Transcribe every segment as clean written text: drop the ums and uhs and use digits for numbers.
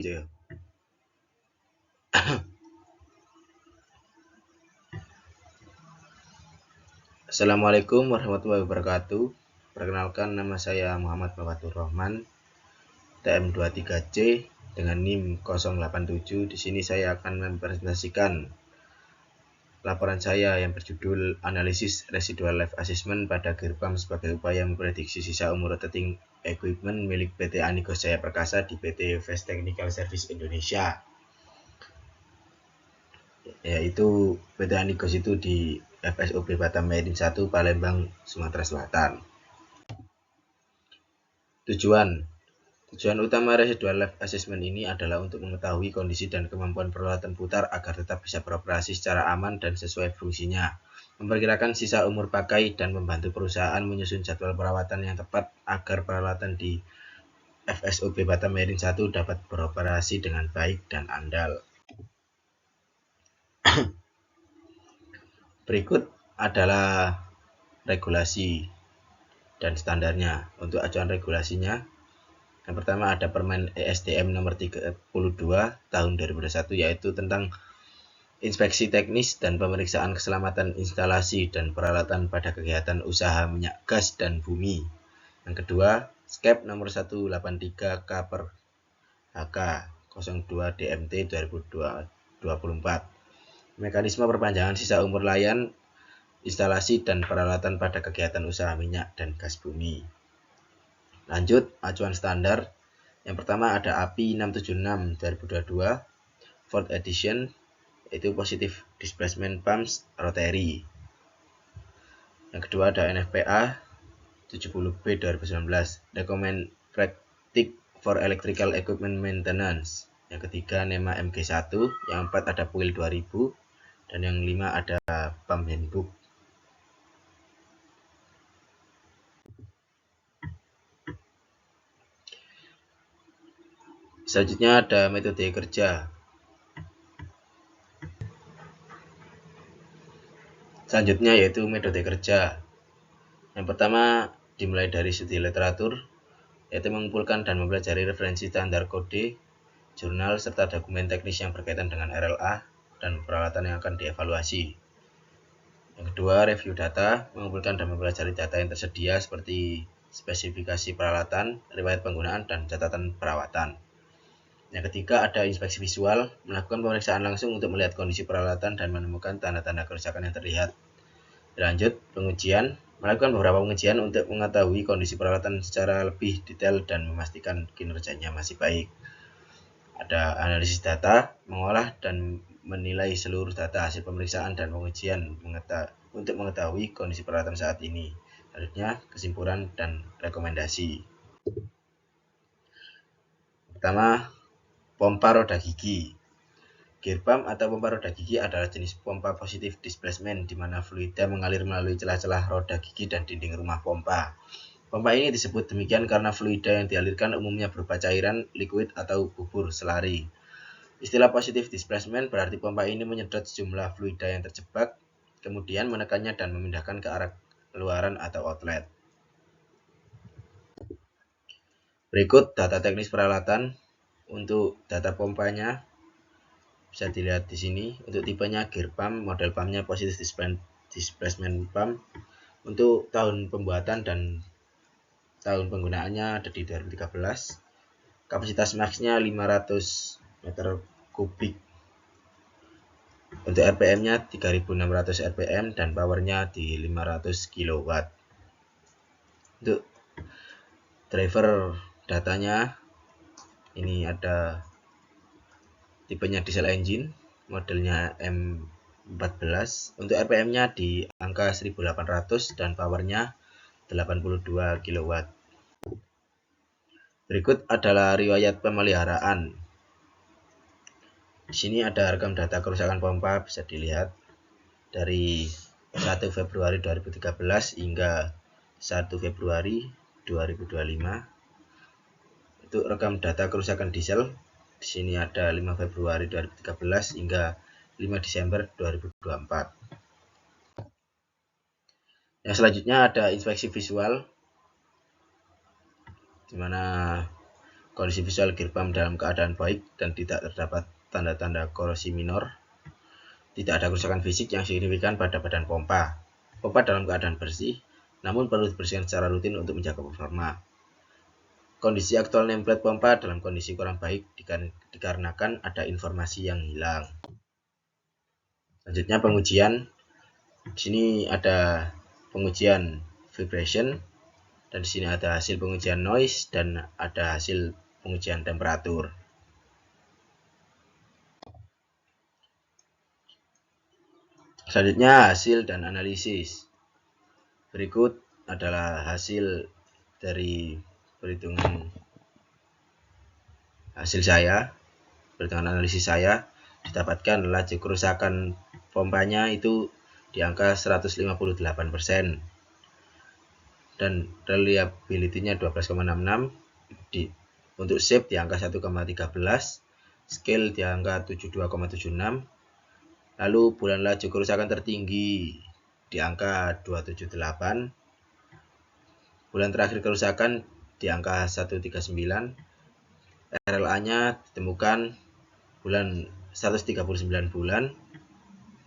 Ya. Assalamualaikum warahmatullahi wabarakatuh. Perkenalkan, nama saya Muhammad Bawatur Rahman, TM23C dengan NIM 087. Di sini saya akan mempresentasikan laporan saya yang berjudul Analisis Residual Life Assessment pada gear pump sebagai upaya memprediksi sisa umur rotating equipment milik PT Anigos Jaya Perkasa di PT Fast Technical Service Indonesia. Yaitu PT Anigos itu di FSOP Batam Merin 1 Palembang, Sumatera Selatan. Tujuan utama residual life assessment ini adalah untuk mengetahui kondisi dan kemampuan peralatan putar agar tetap bisa beroperasi secara aman dan sesuai fungsinya, memperkirakan sisa umur pakai, dan membantu perusahaan menyusun jadwal perawatan yang tepat agar peralatan di FSOP Batam Merin 1 dapat beroperasi dengan baik dan andal. Berikut adalah regulasi dan standarnya. Untuk acuan regulasinya, yang pertama ada Permen ESDM nomor 32 tahun 2021, yaitu tentang inspeksi teknis dan pemeriksaan keselamatan instalasi dan peralatan pada kegiatan usaha minyak gas dan bumi. Yang kedua, SKEP nomor 183 K per HK 02 DMT 2024. Mekanisme perpanjangan sisa umur layan, instalasi dan peralatan pada kegiatan usaha minyak dan gas bumi. Lanjut, acuan standar. Yang pertama ada API 676 2022 4th edition, yaitu Positive Displacement Pumps Rotary. Yang kedua ada NFPA 70B 2019 Recommend Practice for Electrical Equipment Maintenance. Yang ketiga NEMA MG1, yang empat ada PUIL 2000, dan yang 5 ada Pump Handbook. Selanjutnya ada metode kerja. Selanjutnya yaitu metode kerja. Yang pertama dimulai dari studi literatur, yaitu mengumpulkan dan mempelajari referensi standar kode, jurnal, serta dokumen teknis yang berkaitan dengan RLA dan peralatan yang akan dievaluasi. Yang kedua, review data, mengumpulkan dan mempelajari data yang tersedia seperti spesifikasi peralatan, riwayat penggunaan, dan catatan perawatan. Yang ketiga, ada inspeksi visual, melakukan pemeriksaan langsung untuk melihat kondisi peralatan dan menemukan tanda-tanda kerusakan yang terlihat. Lanjut, pengujian, melakukan beberapa pengujian untuk mengetahui kondisi peralatan secara lebih detail dan memastikan kinerjanya masih baik. Ada analisis data, mengolah dan menilai seluruh data hasil pemeriksaan dan pengujian untuk mengetahui kondisi peralatan saat ini. Selanjutnya, kesimpulan dan rekomendasi. Pertama, pompa roda gigi. Gear pump atau pompa roda gigi adalah jenis pompa positive displacement di mana fluida mengalir melalui celah-celah roda gigi dan dinding rumah pompa. Pompa ini disebut demikian karena fluida yang dialirkan umumnya berupa cairan, liquid, atau bubur selari. Istilah positive displacement berarti pompa ini menyedot sejumlah fluida yang terjebak, kemudian menekannya dan memindahkan ke arah keluaran atau outlet. Berikut data teknis peralatan. Untuk data pompanya bisa dilihat di sini. Untuk tipenya gear pump, model pumpnya positive displacement pump. Untuk tahun pembuatan dan tahun penggunaannya ada di 2013. Kapasitas max-nya 500 meter kubik. Untuk RPM-nya 3600 RPM dan power-nya di 500 kW. Untuk driver datanya ini ada tipenya diesel engine, modelnya M14. Untuk RPM-nya di angka 1800 dan power-nya 82 kW. Berikut adalah riwayat pemeliharaan. Di sini ada rekam data kerusakan pompa, bisa dilihat dari 1 Februari 2013 hingga 1 Februari 2025. Itu rekam data kerusakan diesel. Di sini ada 5 Februari 2013 hingga 5 Desember 2024. Yang selanjutnya ada inspeksi visual, di mana Kondisi visual gear pump dalam keadaan baik dan tidak terdapat tanda-tanda korosi minor. Tidak ada kerusakan fisik yang signifikan pada badan pompa. Pompa dalam keadaan bersih, namun perlu dibersihkan secara rutin untuk menjaga performa. Kondisi aktual nameplate pompa dalam kondisi kurang baik dikarenakan ada informasi yang hilang. Selanjutnya pengujian. Di sini ada pengujian vibration, dan di sini ada hasil pengujian noise dan ada hasil pengujian temperatur. Selanjutnya hasil dan analisis. Berikut adalah hasil dari perhitungan analisis saya. Didapatkan laju kerusakan pompanya itu di angka 158% dan reliability-nya 12,66, untuk shape di angka 1,13, scale di angka 72,76. Lalu bulan laju kerusakan tertinggi di angka 278. Bulan terakhir kerusakan di angka 139. RLA-nya ditemukan bulan 139 bulan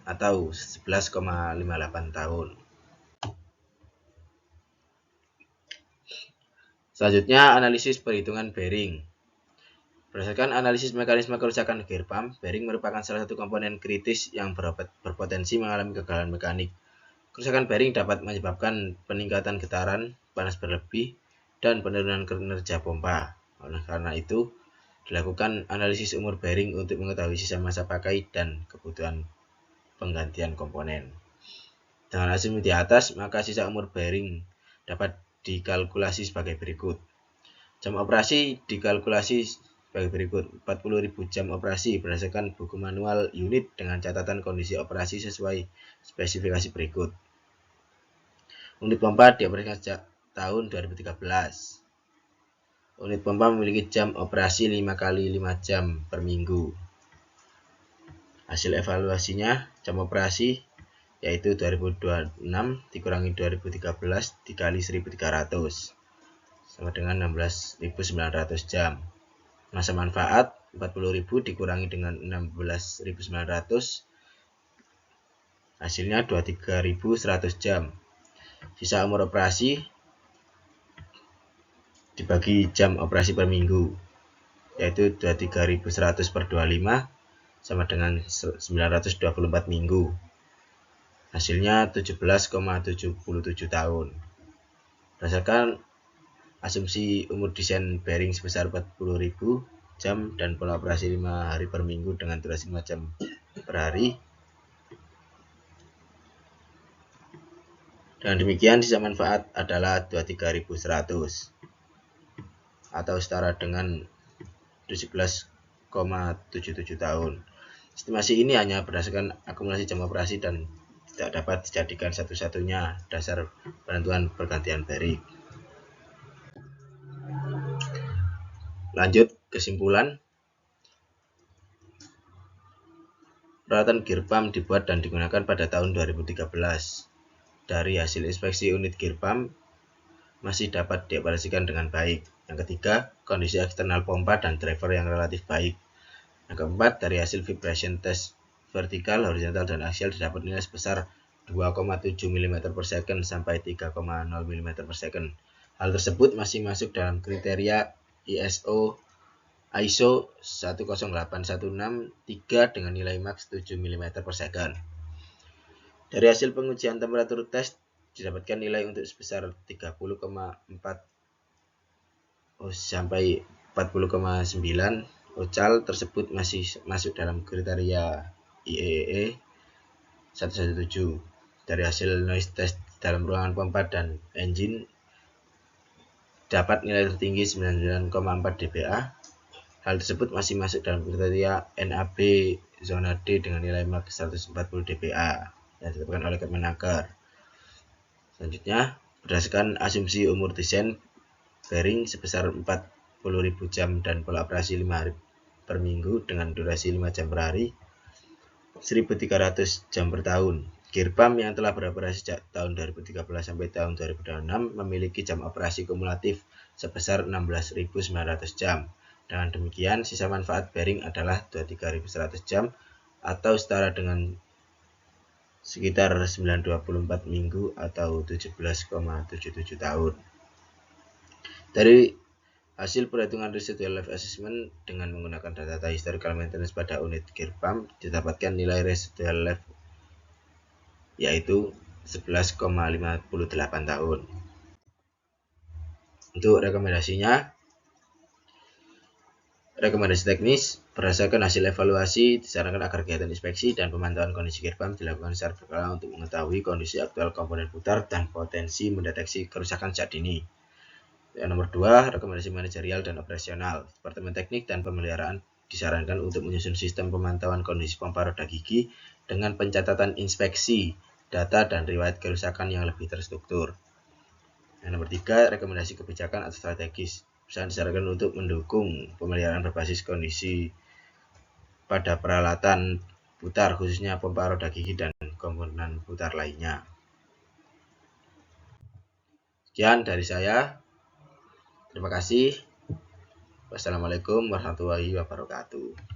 atau 11,58 tahun. Selanjutnya analisis perhitungan bearing. Berdasarkan analisis mekanisme kerusakan gear pump, bearing merupakan salah satu komponen kritis yang berpotensi mengalami kegagalan mekanik. Kerusakan bearing dapat menyebabkan peningkatan getaran, panas berlebih, dan penurunan kinerja pompa. Oleh karena itu, dilakukan analisis umur bearing untuk mengetahui sisa masa pakai dan kebutuhan penggantian komponen. Dengan asumsi di atas, maka sisa umur bearing dapat dikalkulasi sebagai berikut. Jam operasi dikalkulasi sebagai berikut: 40.000 jam operasi berdasarkan buku manual unit dengan catatan kondisi operasi sesuai spesifikasi berikut. Unit pompa dioperasikan sejak tahun 2013. Unit pompa memiliki jam operasi 5 kali 5 jam per minggu. Hasil evaluasinya, jam operasi yaitu 2026 dikurangi 2013 dikali 1300 sama dengan 16.900 jam. Masa manfaat 40.000 dikurangi dengan 16.900, hasilnya 23.100 jam. Sisa umur operasi dibagi jam operasi per minggu, yaitu 23.100 per 25 sama dengan 924 minggu. Hasilnya 17,77 tahun. Berdasarkan asumsi umur desain bearing sebesar 40.000 jam dan pola operasi 5 hari per minggu dengan durasi 5 jam per hari. Dengan demikian sisa manfaat adalah 23.100 atau setara dengan 17,77 tahun. Estimasi ini hanya berdasarkan akumulasi jam operasi dan tidak dapat dijadikan satu-satunya dasar penentuan pergantian bearing. Lanjut kesimpulan. Peralatan gear pump dibuat dan digunakan pada tahun 2013. Dari hasil inspeksi unit gear pump masih dapat dioperasikan dengan baik. Yang ketiga, kondisi eksternal pompa dan driver yang relatif baik. Yang keempat, dari hasil vibration test vertikal, horizontal, dan aksial didapat nilai sebesar 2,7 mm per second sampai 3,0 mm per second. Hal tersebut masih masuk dalam kriteria ISO 10816-3 dengan nilai max 7 mm per second. Dari hasil pengujian temperatur test didapatkan nilai untuk sebesar 30,4 sampai 40,9. Ocal tersebut masih masuk dalam kriteria IEEE 117. Dari hasil noise test dalam ruangan pompa dan engine dapat nilai tertinggi 99,4 dBA. Hal tersebut masih masuk dalam kriteria NAB zona D dengan nilai max 140 dBA yang ditetapkan oleh Kemenaker. Selanjutnya, berdasarkan asumsi umur desain bearing sebesar 40.000 jam dan pola operasi 5 hari per minggu dengan durasi 5 jam per hari, 1.300 jam per tahun. Gear pump yang telah beroperasi sejak tahun 2013 sampai tahun 2026 memiliki jam operasi kumulatif sebesar 16.900 jam. Dengan demikian, sisa manfaat bearing adalah 23.100 jam atau setara dengan sekitar 924 minggu atau 17,77 tahun. Dari hasil perhitungan residual life assessment dengan menggunakan data historical maintenance pada unit gear pump didapatkan nilai residual life yaitu 11,58 tahun. Untuk rekomendasi teknis berdasarkan hasil evaluasi disarankan agar kegiatan inspeksi dan pemantauan kondisi gear pump dilakukan secara berkala untuk mengetahui kondisi aktual komponen putar dan potensi mendeteksi kerusakan sejak dini. Yang nomor 2, rekomendasi manajerial dan operasional. Departemen Teknik dan Pemeliharaan disarankan untuk menyusun sistem pemantauan kondisi pompa roda gigi dengan pencatatan inspeksi, data, dan riwayat kerusakan yang lebih terstruktur. Yang nomor 3, rekomendasi kebijakan atau strategis. Perusahaan disarankan untuk mendukung pemeliharaan berbasis kondisi pada peralatan putar, khususnya pompa roda gigi dan komponen putar lainnya. Sekian dari saya. Terima kasih. Wassalamualaikum warahmatullahi wabarakatuh.